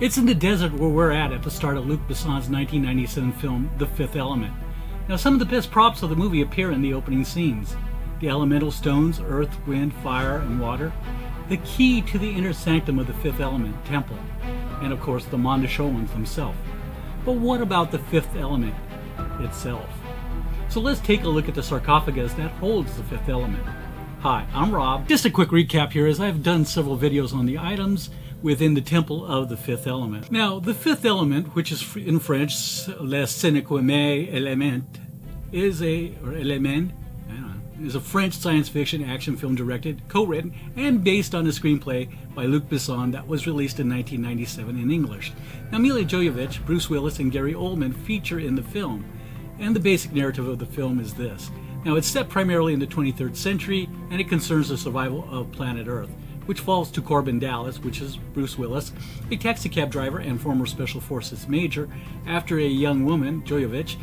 It's in the desert where we're at the start of Luc Besson's 1997 film, The Fifth Element. Now, some of the best props of the movie appear in the opening scenes. The elemental stones, earth, wind, fire, and water. The key to the inner sanctum of the Fifth Element, temple. And of course, the Mondoshowans themselves. But what about the Fifth Element itself? So let's take a look at the sarcophagus that holds the Fifth Element. Hi, I'm Rob. Just a quick recap here, as I've done several videos on the items within the temple of the Fifth Element. Now, the Fifth Element, which is in French, le Cinquième élément, is a French science fiction action film directed, co-written, and based on a screenplay by Luc Besson that was released in 1997 in English. Now, Milla Jovovich, Bruce Willis, and Gary Oldman feature in the film, and the basic narrative of the film is this. Now, it's set primarily in the 23rd century, and it concerns the survival of planet Earth, which falls to Korben Dallas, which is Bruce Willis, a taxicab driver and former Special Forces major, after a young woman, Jovovich,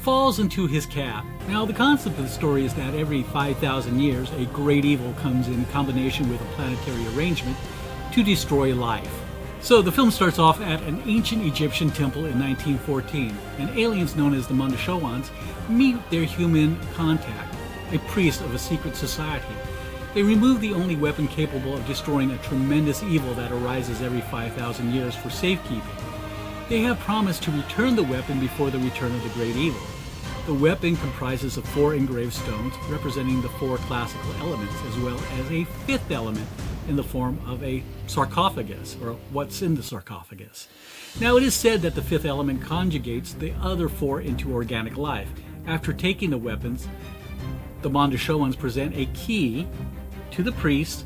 falls into his cab. Now, the concept of the story is that every 5,000 years, a great evil comes in combination with a planetary arrangement to destroy life. So the film starts off at an ancient Egyptian temple in 1914, and aliens known as the Monoshowans meet their human contact, a priest of a secret society. They remove the only weapon capable of destroying a tremendous evil that arises every 5,000 years for safekeeping. They have promised to return the weapon before the return of the great evil. The weapon comprises of 4 engraved stones representing the 4 classical elements, as well as a 5th element in the form of a sarcophagus, or what's in the sarcophagus. Now, it is said that the 5th element conjugates the other 4 into organic life. After taking the weapons, the Mondoshowans present a key to the priest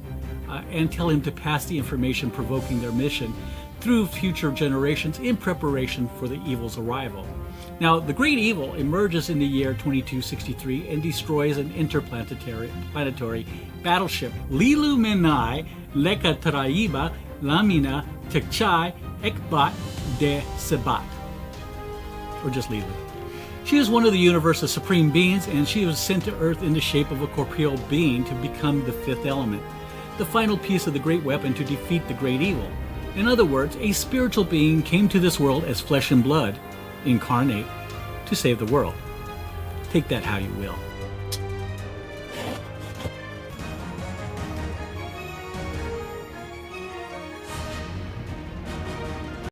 and tell him to pass the information provoking their mission through future generations in preparation for the evil's arrival. Now, the great evil emerges in the year 2263 and destroys an interplanetary battleship, LeeLoo Menai Leka Taraiba Lamina Tekchai Ekbat de Sebat, or just LeeLoo. She is one of the universe's supreme beings, and she was sent to Earth in the shape of a corporeal being to become the 5th element, the final piece of the great weapon to defeat the great evil. In other words, a spiritual being came to this world as flesh and blood, incarnate, to save the world. Take that how you will.